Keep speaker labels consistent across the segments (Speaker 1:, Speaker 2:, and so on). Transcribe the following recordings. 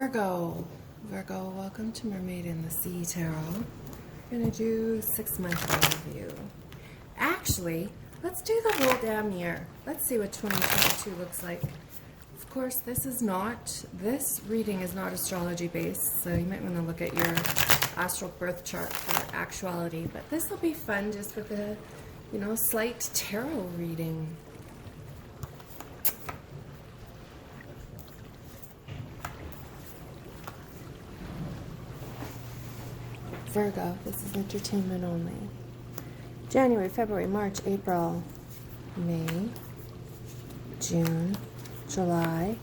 Speaker 1: Virgo, welcome to Mermaid in the Sea Tarot. We're going to do 6-month review. Actually, let's do the whole damn year. Let's see what 2022 looks like. Of course, this reading is not astrology based, so you might want to look at your astral birth chart for actuality, but this will be fun just with a, slight tarot reading. Virgo, this is entertainment only. January, February, March, April, May, June, July,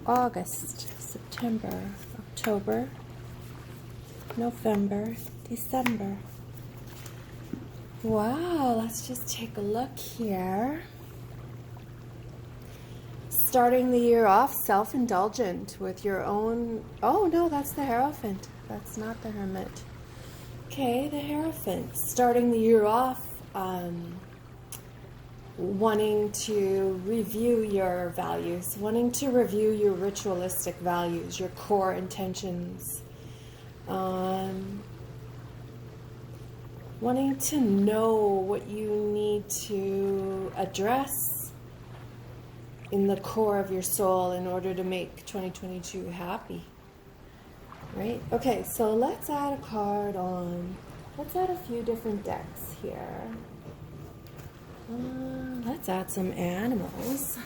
Speaker 1: August, September, October, November, December. Wow, let's just take a look here. Starting the year off self-indulgent with your own... Oh, no, that's the Hierophant. That's not the Hermit. Okay, the Hierophant. Starting the year off wanting to review your values, wanting to review your ritualistic values, your core intentions, wanting to know what you need to address in the core of your soul in order to make 2022 happy. Right? Okay, so let's add a card on. Let's add a few different decks here. Let's add some animals.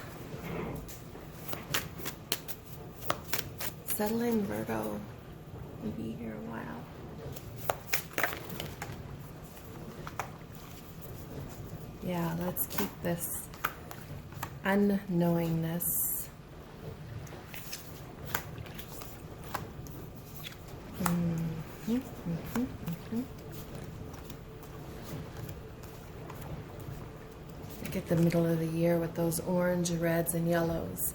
Speaker 1: Settle in, Virgo. We'll be here a while. Yeah, let's keep this unknowingness. Look at the middle of the year with those orange, reds, and yellows,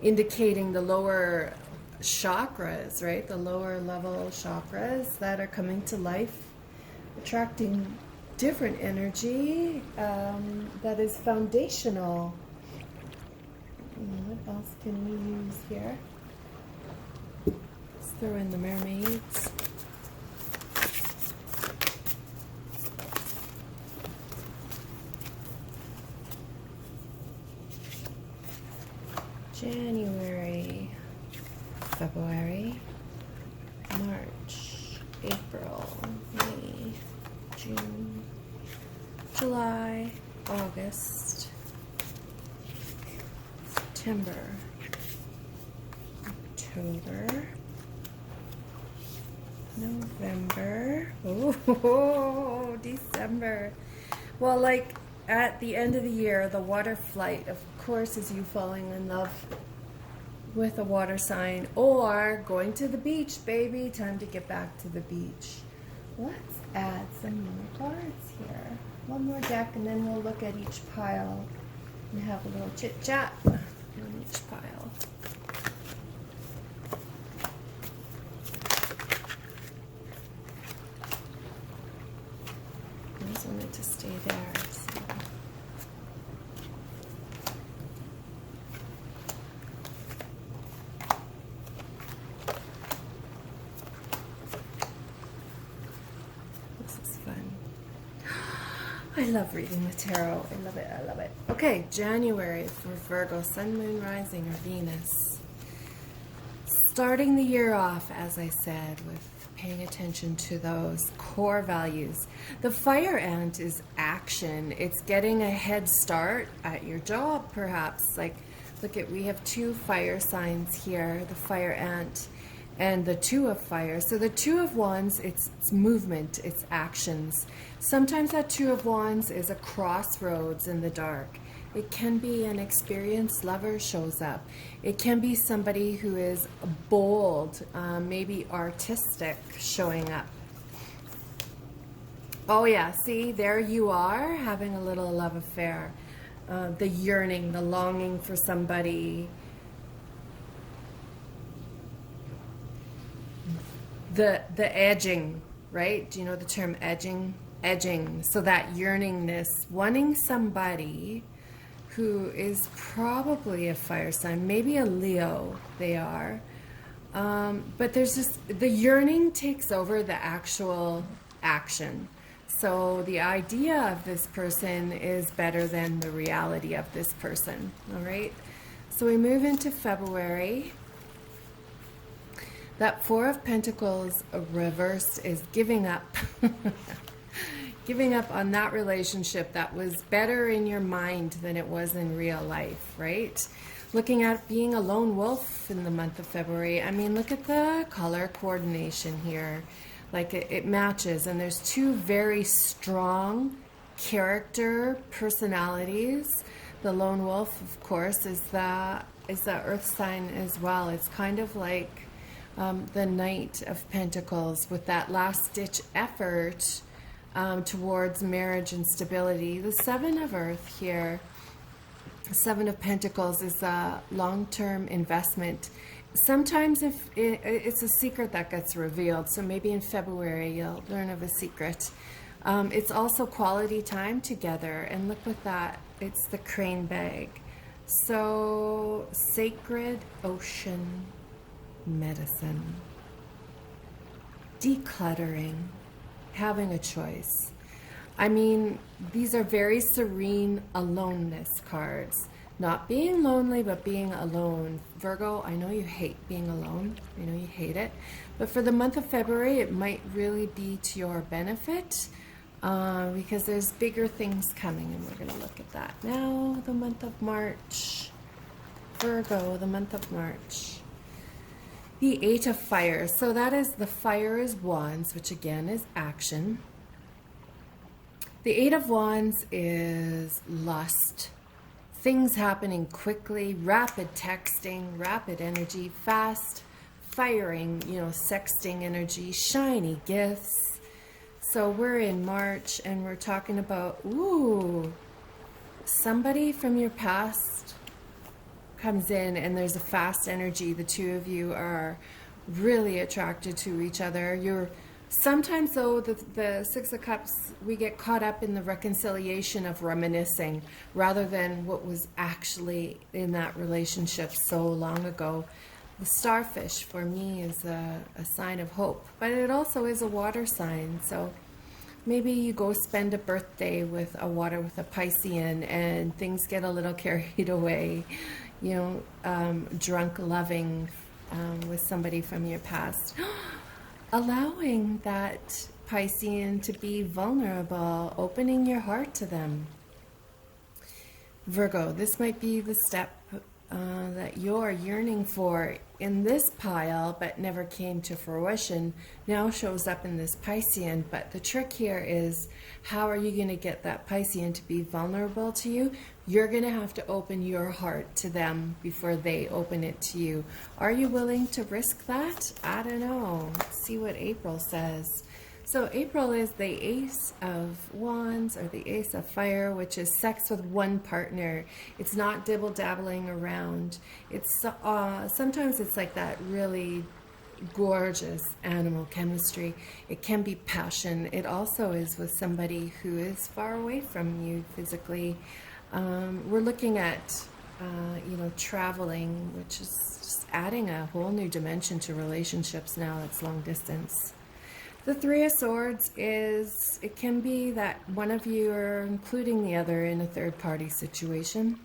Speaker 1: indicating the lower chakras, right? The lower level chakras that are coming to life, attracting different energy that is foundational. What else can we use here? Let's throw in the mermaids. January, February, March, April, May, June, July, August, September, October, November, oh, December. Well, like at the end of the year, the water flight, of course, is you falling in love with a water sign or going to the beach, baby. Time to get back to the beach. Let's add some more cards here. One more deck, and then we'll look at each pile and have a little chit-chat on each pile. I just wanted to stay there. So. This is fun. I love reading the tarot. I love it. I love it. Okay, January for Virgo, Sun, Moon, Rising, or Venus. Starting the year off, as I said, with paying attention to those core values. The fire ant is action. It's getting a head start at your job, perhaps. Like, look at, we have two fire signs here, the fire ant and the two of fire. So the two of wands, it's movement, it's actions. Sometimes that two of wands is a crossroads in the dark. It can be an experienced lover shows up. It can be somebody who is bold, maybe artistic, showing up. Oh yeah, see, there you are, having a little love affair. The yearning, the longing for somebody. The edging, right? Do you know the term edging? Edging. So that yearningness, wanting somebody who is probably a fire sign, maybe a Leo they are, But there's just the yearning takes over the actual action. So the idea of this person is better than the reality of this person. All right. So we move into February. That Four of Pentacles reversed is giving up. Giving up on that relationship that was better in your mind than it was in real life, right? Looking at being a lone wolf in the month of February. I mean, look at the color coordination here. Like it matches, and there's two very strong character personalities. The lone wolf, of course, is the earth sign as well. It's kind of like the Knight of Pentacles with that last-ditch effort towards marriage and stability. The Seven of Earth here, the Seven of Pentacles, is a long-term investment. Sometimes if it's a secret that gets revealed, so maybe in February you'll learn of a secret. It's also quality time together, and look with that, it's the crane bag. So sacred ocean medicine, decluttering, having a choice. I mean, these are very serene aloneness cards. Not being lonely, but being alone. Virgo, I know you hate being alone. I know you hate it. But for the month of February, it might really be to your benefit because there's bigger things coming, and we're going to look at that now. The month of March. Virgo, the month of March. The Eight of Fire. So that is, the fire is wands, which again is action. The Eight of Wands is lust. Things happening quickly, rapid texting, rapid energy, fast firing, sexting energy, shiny gifts. So we're in March and we're talking about, somebody from your past comes in and there's a fast energy. The two of you are really attracted to each other. Sometimes though, the Six of Cups, we get caught up in the reconciliation of reminiscing rather than what was actually in that relationship so long ago. The starfish for me is a sign of hope, but it also is a water sign. So maybe you go spend a birthday with a Piscean and things get a little carried away, drunk loving with somebody from your past. Allowing that Piscean to be vulnerable, opening your heart to them. Virgo, this might be the step that you're yearning for in this pile, but never came to fruition, now shows up in this Piscean. But the trick here is, how are you going to get that Piscean to be vulnerable to you? You're going to have to open your heart to them before they open it to you. Are you willing to risk that? I don't know. Let's see what April says. So April is the Ace of Wands, or the Ace of Fire, which is sex with one partner. It's not dibble-dabbling around. It's sometimes it's like that really gorgeous animal chemistry. It can be passion. It also is with somebody who is far away from you physically. We're looking at traveling, which is just adding a whole new dimension to relationships now. It's long distance. The Three of Swords is, it can be that one of you are including the other in a third-party situation.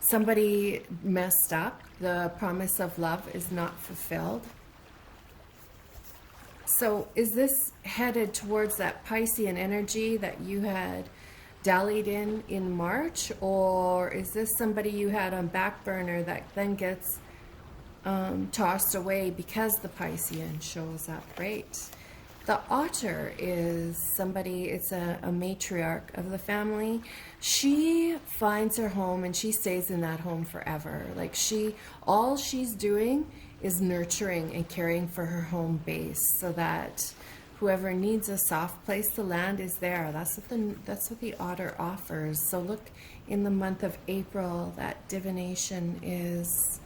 Speaker 1: Somebody messed up. The promise of love is not fulfilled. So is this headed towards that Piscean energy that you had dallied in March? Or is this somebody you had on back burner that then gets tossed away because the Piscean shows up, right? The Otter is somebody, it's a matriarch of the family. She finds her home and she stays in that home forever. Like all she's doing is nurturing and caring for her home base, so that whoever needs a soft place to land is there. That's what the Otter offers. So look, in the month of April, that divination is,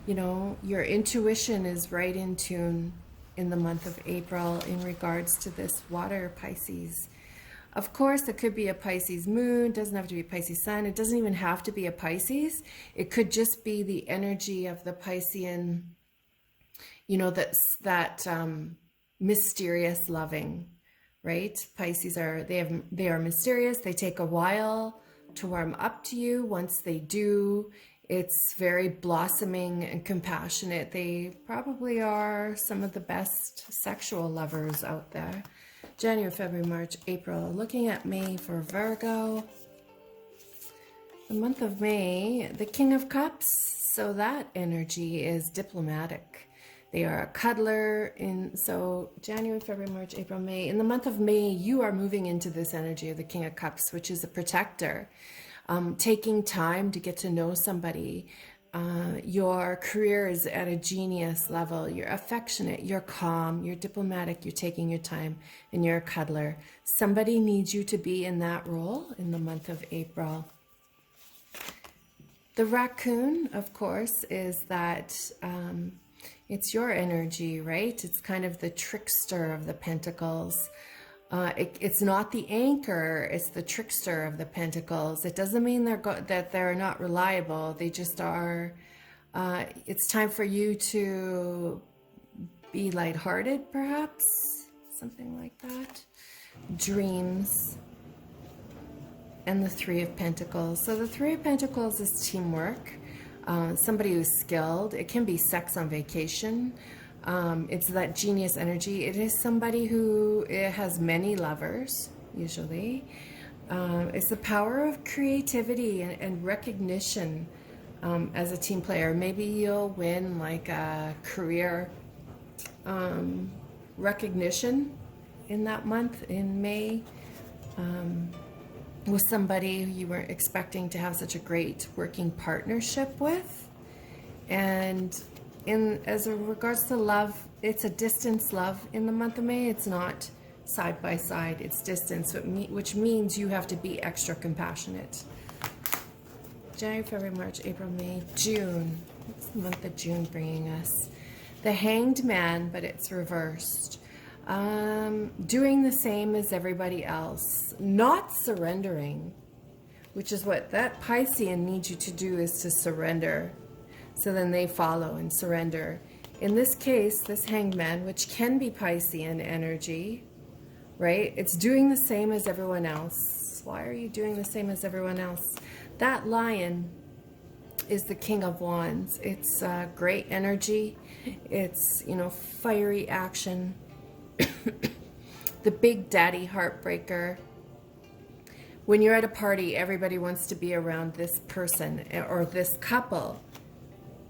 Speaker 1: your intuition is right in tune in the month of April in regards to this water Pisces. Of course, it could be a Pisces moon, doesn't have to be a Pisces sun, it doesn't even have to be a Pisces. It could just be the energy of the Piscean You know, that mysterious loving, right? Pisces are, they are mysterious. They take a while to warm up to you. Once they do, it's very blossoming and compassionate. They probably are some of the best sexual lovers out there. January, February, March, April. Looking at May for Virgo. The month of May, the King of Cups. So that energy is diplomatic. They are a cuddler. So January, February, March, April, May. In the month of May, you are moving into this energy of the King of Cups, which is a protector. Taking time to get to know somebody. Your career is at a genius level. You're affectionate, you're calm, you're diplomatic, you're taking your time, and you're a cuddler. Somebody needs you to be in that role in the month of April. The raccoon, of course, is that it's your energy, right? It's kind of the trickster of the pentacles. It's not the anchor, it's the trickster of the pentacles. It doesn't mean that they're not reliable. They just are. It's time for you to be lighthearted, perhaps, something like that. Dreams. And the Three of Pentacles. So the Three of Pentacles is teamwork. Somebody who's skilled. It can be sex on vacation. It's that genius energy. It is somebody who has many lovers, usually. It's the power of creativity and recognition as a team player. Maybe you'll win like a career recognition in that month, in May, with somebody who you weren't expecting to have such a great working partnership with. And as regards to love, it's a distance love in the month of May. It's not side by side, it's distance, which means you have to be extra compassionate. January, February, March, April, May, June. What's the month of June bringing us? The Hanged Man, but it's reversed. Doing the same as everybody else, not surrendering, which is what that Piscean needs you to do, is to surrender. So then they follow and surrender. In this case, this Hanged Man, which can be Piscean energy, right? It's doing the same as everyone else. Why are you doing the same as everyone else? That Lion is the King of Wands. It's great energy. It's, you know, fiery action. The Big Daddy heartbreaker. When you're at a party, everybody wants to be around this person or this couple.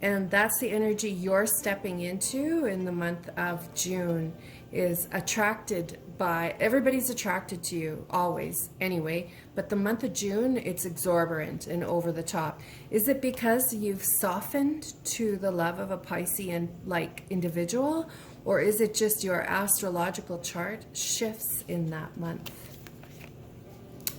Speaker 1: And that's the energy you're stepping into in the month of June, is attracted by, everybody's attracted to you, always, anyway. But the month of June, it's exorbitant and over the top. Is it because you've softened to the love of a Piscean-like individual? Or is it just your astrological chart shifts in that month?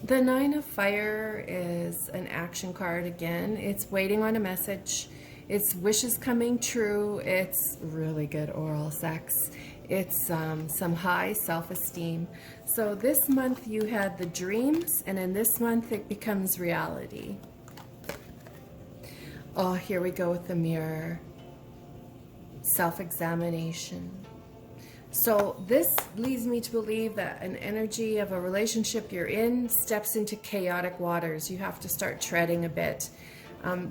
Speaker 1: The Nine of Fire is an action card again. It's waiting on a message. It's wishes coming true. It's really good oral sex. It's some high self-esteem. So this month you had the dreams, and in this month it becomes reality. Oh, here we go with the Mirror. Self-examination. So this leads me to believe that an energy of a relationship you're in steps into chaotic waters. You have to start treading a bit.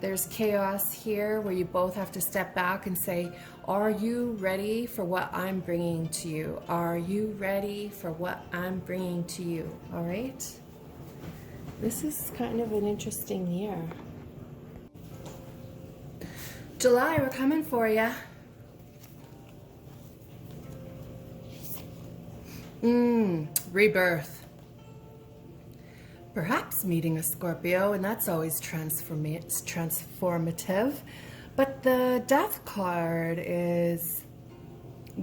Speaker 1: There's chaos here where you both have to step back and say, are you ready for what I'm bringing to you? Are you ready for what I'm bringing to you? All right? This is kind of an interesting year. July, we're coming for you. Rebirth. Perhaps meeting a Scorpio, and that's always transformative. But the Death card is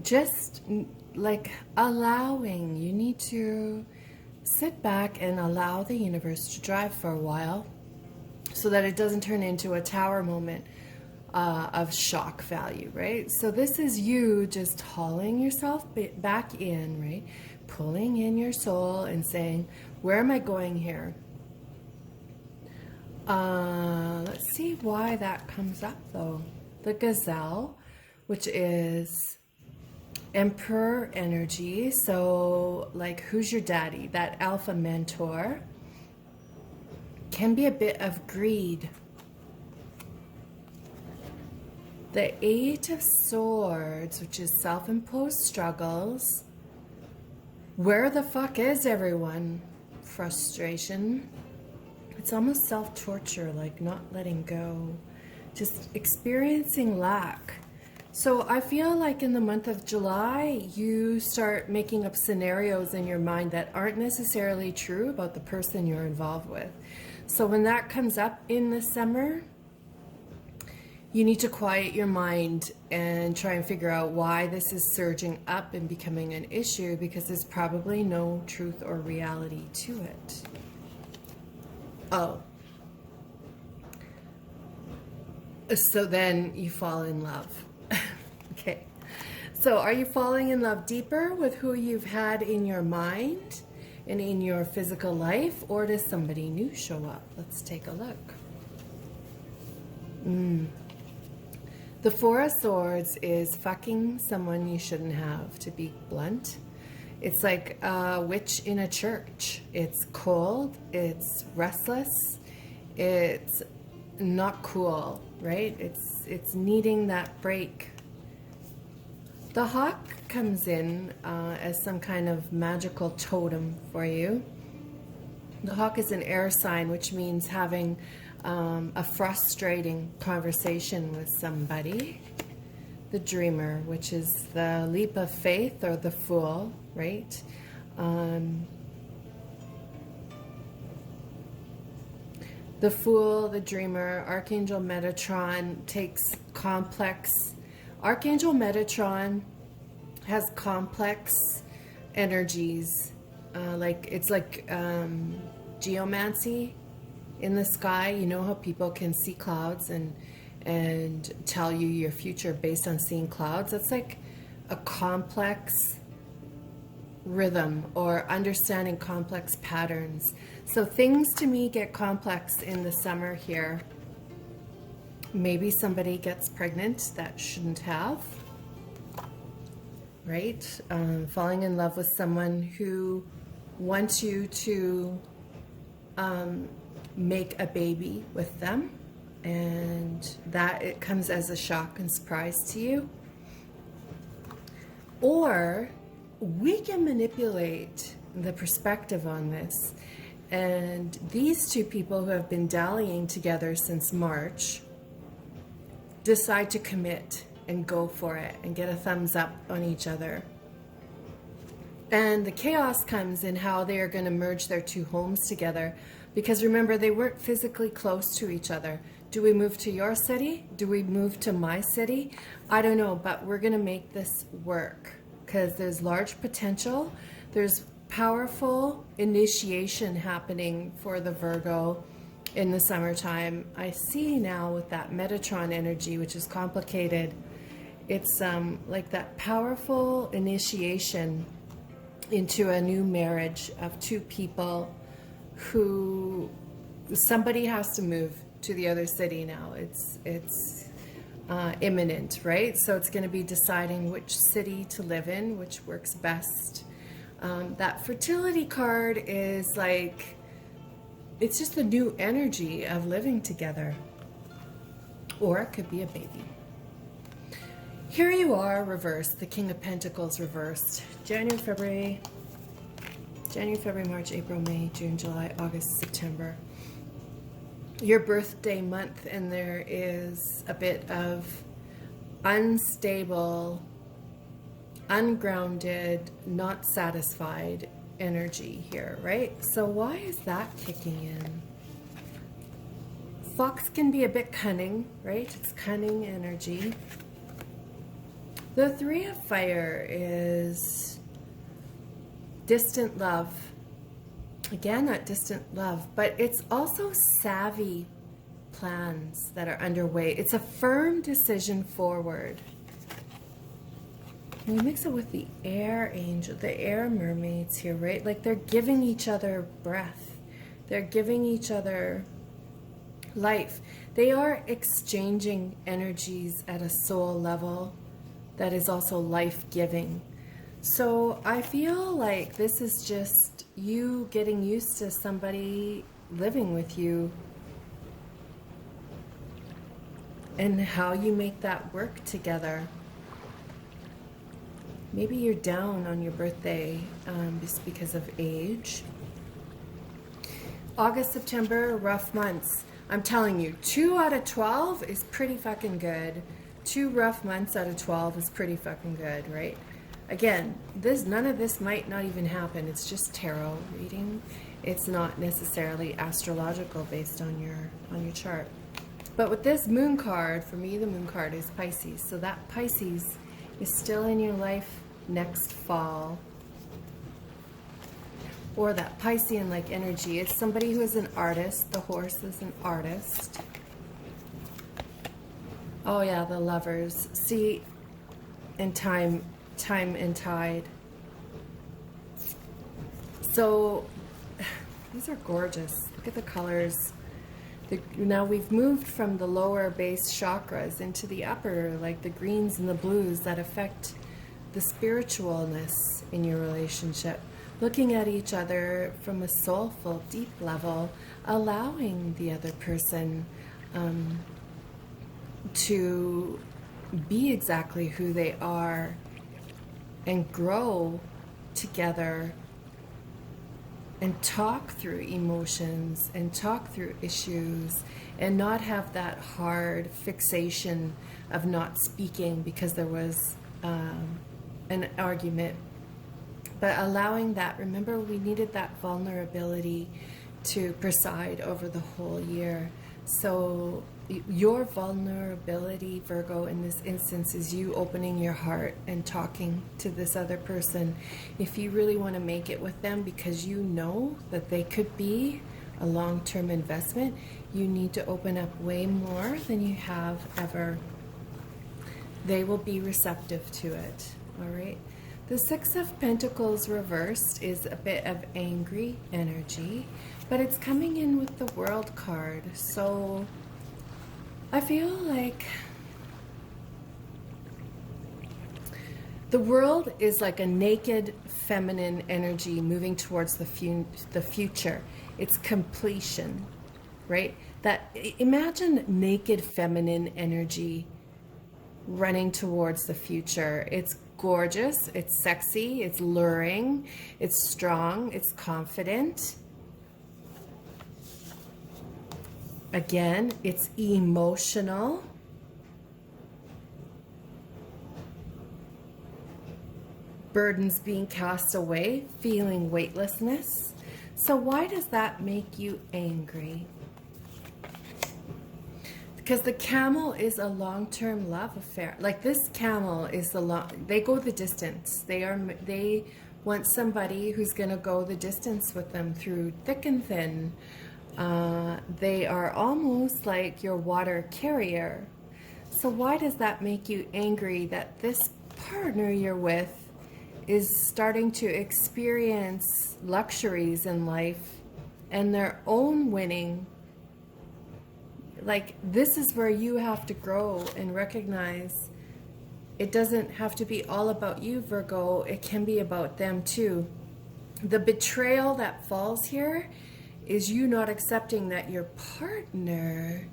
Speaker 1: just like allowing. You need to sit back and allow the universe to drive for a while so that it doesn't turn into a tower moment of shock value, right? So this is you just hauling yourself back in, right? Pulling in your soul and saying, where am I going here? Let's see why that comes up though. The Gazelle. which is Emperor energy. So like, who's your daddy? That alpha mentor. Can be a bit of greed. The Eight of Swords, which is self-imposed struggles. Where the fuck is everyone? Frustration. It's almost self-torture, like not letting go. Just experiencing lack. So I feel like in the month of July, you start making up scenarios in your mind that aren't necessarily true about the person you're involved with. So when that comes up in the summer, you need to quiet your mind and try and figure out why this is surging up and becoming an issue, because there's probably no truth or reality to it. Oh. So then you fall in love. Okay. So are you falling in love deeper with who you've had in your mind and in your physical life, or does somebody new show up? Let's take a look. The Four of Swords is fucking someone you shouldn't have, to be blunt. It's like a witch in a church. It's cold, it's restless, it's not cool, right? It's needing that break. The hawk comes in as some kind of magical totem for you. The hawk is an air sign, which means having a frustrating conversation with somebody. The dreamer, which is the leap of faith, or the fool, right? The fool, the dreamer, Archangel Metatron takes complex. Archangel Metatron has complex energies. It's like geomancy in the sky. You know how people can see clouds and tell you your future based on seeing clouds? That's like a complex rhythm, or understanding complex patterns. So things to me get complex in the summer here. Maybe somebody gets pregnant that shouldn't have, right? Falling in love with someone who wants you to make a baby with them, and that it comes as a shock and surprise to you. Or we can manipulate the perspective on this, and these two people who have been dallying together since March decide to commit and go for it and get a thumbs up on each other. And the chaos comes in how they are going to merge their two homes together, because remember, they weren't physically close to each other. Do we move to your city? Do we move to my city? I don't know, but we're going to make this work, because there's large potential. There's powerful initiation happening for the Virgo in the summertime. I see now with that Metatron energy, which is complicated, it's like that powerful initiation into a new marriage of two people who somebody has to move to the other city now. It's imminent, right? So it's going to be deciding which city to live in, which works best. That fertility card is like, it's just the new energy of living together. Or it could be a baby. Here you are reversed, the King of Pentacles reversed. January, February, March, April, May, June, July, August, September. Your birthday month, and there is a bit of unstable, ungrounded, not satisfied energy here, right? So why is that kicking in? Fox can be a bit cunning, right? It's cunning energy. The Three of Fire is distant love. Again, that distant love, but it's also savvy plans that are underway. It's a firm decision forward. We mix it with the air angel, the air mermaids here, right? Like they're giving each other breath. They're giving each other life. They are exchanging energies at a soul level. that is also life-giving. So I feel like this is just you getting used to somebody living with you and how you make that work together. Maybe you're down on your birthday just because of age. August, September, rough months. I'm telling you, 2 out of 12 is pretty fucking good. 2 rough months out of 12 is pretty fucking good, right? Again, none of this might not even happen. It's just tarot reading. It's not necessarily astrological based on your chart. But with this moon card, for me the moon card is Pisces. So that Pisces is still in your life next fall. Or that Piscean-like energy. It's somebody who is an artist. The horse is an artist. Oh yeah, the lovers. See, and time and tide. So these are gorgeous. Look at the colors. Now we've moved from the lower base chakras into the upper, like the greens and the blues that affect the spiritualness in your relationship. Looking at each other from a soulful, deep level, allowing the other person to be exactly who they are and grow together and talk through emotions and talk through issues and not have that hard fixation of not speaking because there was an argument. But allowing that, remember we needed that vulnerability to preside over the whole year. So your vulnerability, Virgo, in this instance is you opening your heart and talking to this other person. If you really want to make it with them because you know that they could be a long-term investment, you need to open up way more than you have ever. They will be receptive to it, all right? The Six of Pentacles reversed is a bit of angry energy, but it's coming in with the World card. So I feel like the World is like a naked feminine energy moving towards the future. It's completion, right? Imagine naked feminine energy running towards the future. It's gorgeous, it's sexy, it's luring, it's strong, it's confident. Again, it's emotional. Burdens being cast away, feeling weightlessness. So why does that make you angry? Because the camel is a long-term love affair. Like this camel is they go the distance. They want somebody who's going to go the distance with them through thick and thin. They are almost like your water carrier. So why does that make you angry that this partner you're with is starting to experience luxuries in life and their own winning? Like, this is where you have to grow and recognize it doesn't have to be all about you, Virgo. It can be about them too. The betrayal that falls here is you not accepting that your partner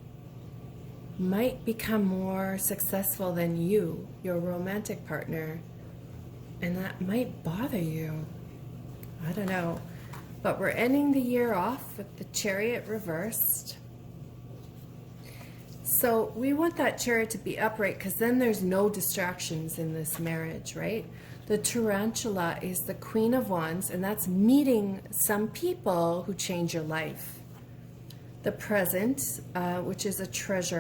Speaker 1: might become more successful than you, your romantic partner. And that might bother you. I don't know. But we're ending the year off with the Chariot reversed. So we want that Chariot to be upright because then there's no distractions in this marriage, right? The Tarantula is the Queen of Wands, and that's meeting some people who change your life. The Present, which is a treasure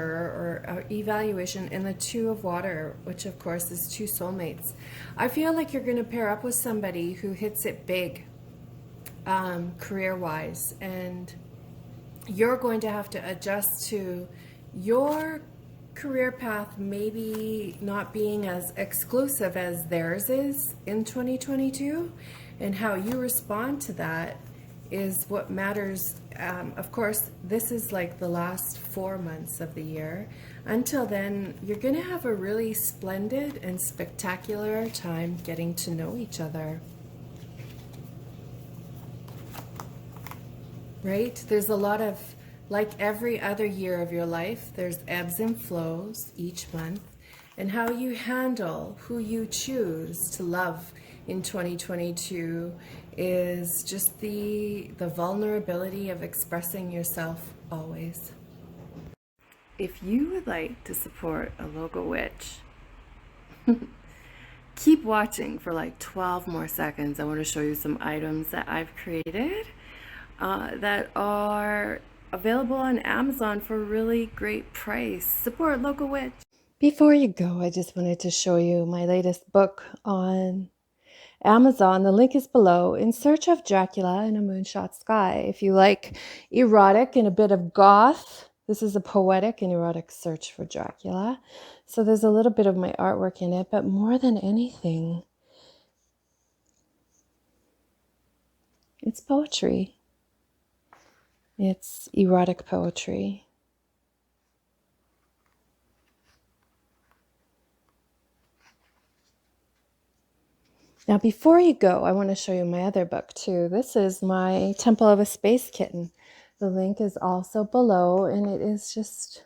Speaker 1: or evaluation, and the Two of Water, which of course is two soulmates. I feel like you're going to pair up with somebody who hits it big career-wise, and you're going to have to adjust to your career path maybe not being as exclusive as theirs is in 2022, and how you respond to that is what matters. Of course, this is like the last 4 months of the year. Until then, you're going to have a really splendid and spectacular time getting to know each other. Right? There's a lot of, like every other year of your life, there's ebbs and flows each month, and how you handle who you choose to love in 2022 is just the vulnerability of expressing yourself always. If you would like to support a local witch, keep watching for like 12 more seconds. I want to show you some items that I've created that are available on Amazon for a really great price. Support local witch. Before you go, I just wanted to show you my latest book on Amazon. The link is below. In Search of Dracula in a Moonshot Sky. If you like erotic and a bit of goth, this is a poetic and erotic search for Dracula. So there's a little bit of my artwork in it, but more than anything, it's poetry. It's erotic poetry. Now, before you go, I want to show you my other book too. This is my Temple of a Space Kitten. The link is also below, and it is just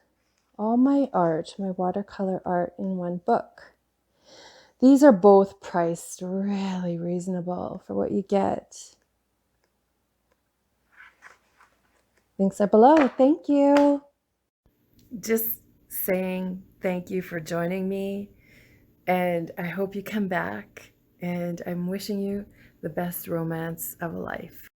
Speaker 1: all my art, my watercolor art in one book. These are both priced really reasonable for what you get. Links are below. Thank you. Just saying thank you for joining me, and I hope you come back, and I'm wishing you the best romance of a life.